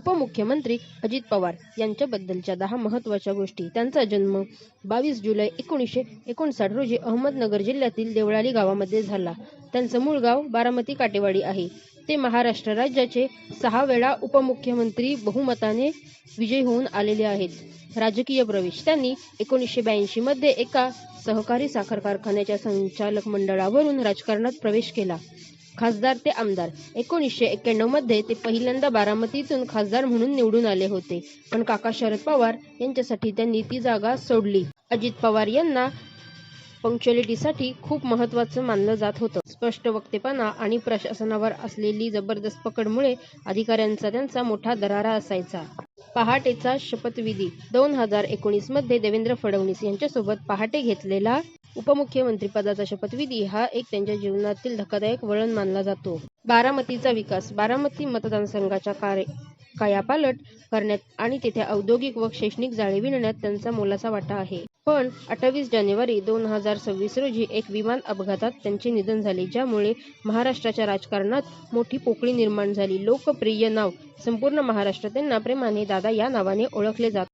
उपमुख्यमंत्री अजित पवार यांच्याबद्दलच्या 10 महत्त्वाच्या गोष्टी. त्यांचा जन्म 22 जुलै 1959 रोजी अहमदनगर जिल्ह्यातील देवळाली गावामध्ये झाला. त्यांचं मूळ गाव बारामती काटेवाडी आहे. ते महाराष्ट्र राज्याचे 6 वेळा उपमुख्यमंत्री बहुमताने विजयी होऊन आलेले आहेत. राजकीय प्रवेश. त्यांनी 1982 मध्ये एका सहकारी साखर कारखान्याच्या संचालक मंडळावरून राजकारणात प्रवेश केला. खासदार ते आमदार. 1991 मध्ये ते पहिल्यांदा बारामतीतून खासदार म्हणून निवडून आले होते, पण काका शरद पवार यांच्यासाठी त्यांनी ती जागा सोडली. अजित पवार यांना पंक्च्युअलिटीसाठी खूप महत्त्वाचं मानलं जात होतं. स्पष्ट वक्तेपणा आणि प्रशासनावर असलेली जबरदस्त पकडमुळे अधिकाऱ्यांचा त्यांचा मोठा दरारा असायचा. पहाटेचा शपथविधी. 2019 मध्ये देवेंद्र फडणवीस यांच्यासोबत पहाटे घेतलेला उपमुख्यमंत्रीपदाचा शपथविधी हा एक त्यांच्या जीवनातील धक्कादायक वळण मानला जातो. बारामतीचा विकास. बारामती मतदारसंघाच्या कायापालट करण्यात आणि तेथे औद्योगिक व शैक्षणिक जाळे विणण्यात त्यांचा मोलाचा वाटा आहे. पण 28 जानेवारी 2026 रोजी एक विमान अपघातात त्यांचे निधन झाले, ज्यामुळे महाराष्ट्राच्या राजकारणात मोठी पोकळी निर्माण झाली. लोकप्रिय नाव. संपूर्ण महाराष्ट्र त्यांना प्रेमाने दादा या नावाने ओळखले जात